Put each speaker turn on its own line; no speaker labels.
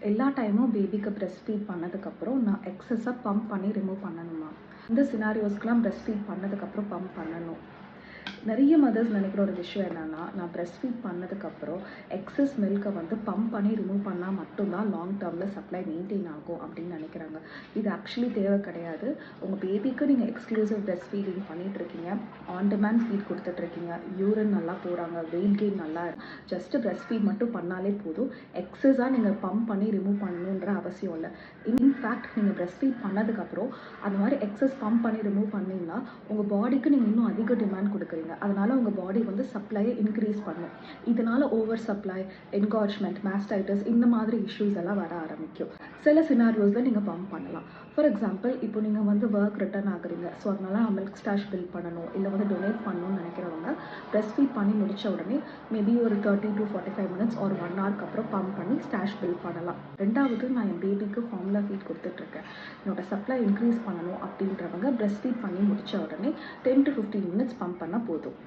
எல்லா டைமும் பேபிக்கு பிரஸ்ட் ஃபீட் பண்ணதுக்கப்புறம் நான் எக்ஸஸாக பம்ப் பண்ணி ரிமூவ் பண்ணணுமா? இந்த சினாரியோஸ்க்குலாம் பிரஸ்ட் ஃபீட் பண்ணதுக்கப்புறம் பம்ப் பண்ணணும். நிறைய மதர்ஸ் நினைக்கிற ஒரு விஷயம் என்னன்னா, நான் பிரஸ்ட் ஃபீட் பண்ணதுக்கப்புறம் எக்ஸஸ் மில்கை வந்து பம்ப் பண்ணி ரிமூவ் பண்ணால் மட்டும்தான் லாங் டேர்மில் சப்ளை மெயின்டைன் ஆகும் அப்படின்னு நினைக்கிறாங்க. இது ஆக்சுவலி தேவை கிடையாது. உங்கள் பேபிக்கு நீங்கள் எக்ஸ்க்ளூசிவ் பிரஸ்ட் ஃபீடிங் பண்ணிகிட்டு இருக்கீங்க, ஆன் டிமாண்ட் ஃபீட் கொடுத்துட்ருக்கீங்க, யூரின் நல்லா போகிறாங்க, வெயிட் கெயின் நல்லா ஜஸ்ட்டு பிரஸ்ட் ஃபீட் மட்டும் பண்ணாலே போதும். எக்ஸஸாக நீங்கள் பம்ப் பண்ணி ரிமூவ் பண்ணணுன்ற அவசியம் இல்லை. இன்ஃபேக்ட் நீங்கள் பிரஸ்ட் ஃபீட் பண்ணதுக்கப்புறம் அந்த மாதிரி எக்ஸஸ் பம்ப் பண்ணி ரிமூவ் பண்ணிங்கன்னா உங்கள் பாடிக்கு நீங்கள் இன்னும் அதிக டிமாண்ட் கொடுக்குறீங்க. அதனால உங்கள் பாடி வந்து சப்ளையை இன்க்ரீஸ் பண்ணும். இதனால ஓவர் சப்ளை, என்கார்ஜ்மெண்ட், மாஸ்டைட்டிஸ் இந்த மாதிரி இஷ்யூஸ் எல்லாம் வர ஆரம்பிக்கும். சில சினாரியோஸில் நீங்கள் பம்ப் பண்ணலாம். ஃபார் எக்ஸாம்பிள், இப்போ நீங்கள் வந்து ஒர்க் ரிட்டர்ன் ஆகுறீங்க, ஸோ அதனால மில்க் ஸ்டாஷ் பில்ட் பண்ணணும், இல்லை வந்து டொனேட் பண்ணணும்னு நினைக்கிறவங்க பிரஸ்ட் ஃபீட் பண்ணி முடித்த உடனே மேபி ஒரு 30 to 45 minutes ஒரு 1 hourக்கு அப்புறம் பம்ப் பண்ணி ஸ்டாஷ் பில்ட் பண்ணலாம். ரெண்டாவது, நான் என் பேபிக்கு ஃபார்முலா ஃபீட் கொடுத்துட்ருக்கேன், என்னோட சப்ளை இன்க்ரீஸ் பண்ணணும் அப்படின்றவங்க பிரஸ்ட் ஃபீட் பண்ணி முடித்த உடனே 10 to 15 minutes பம்ப் பண்ணால் போதும்.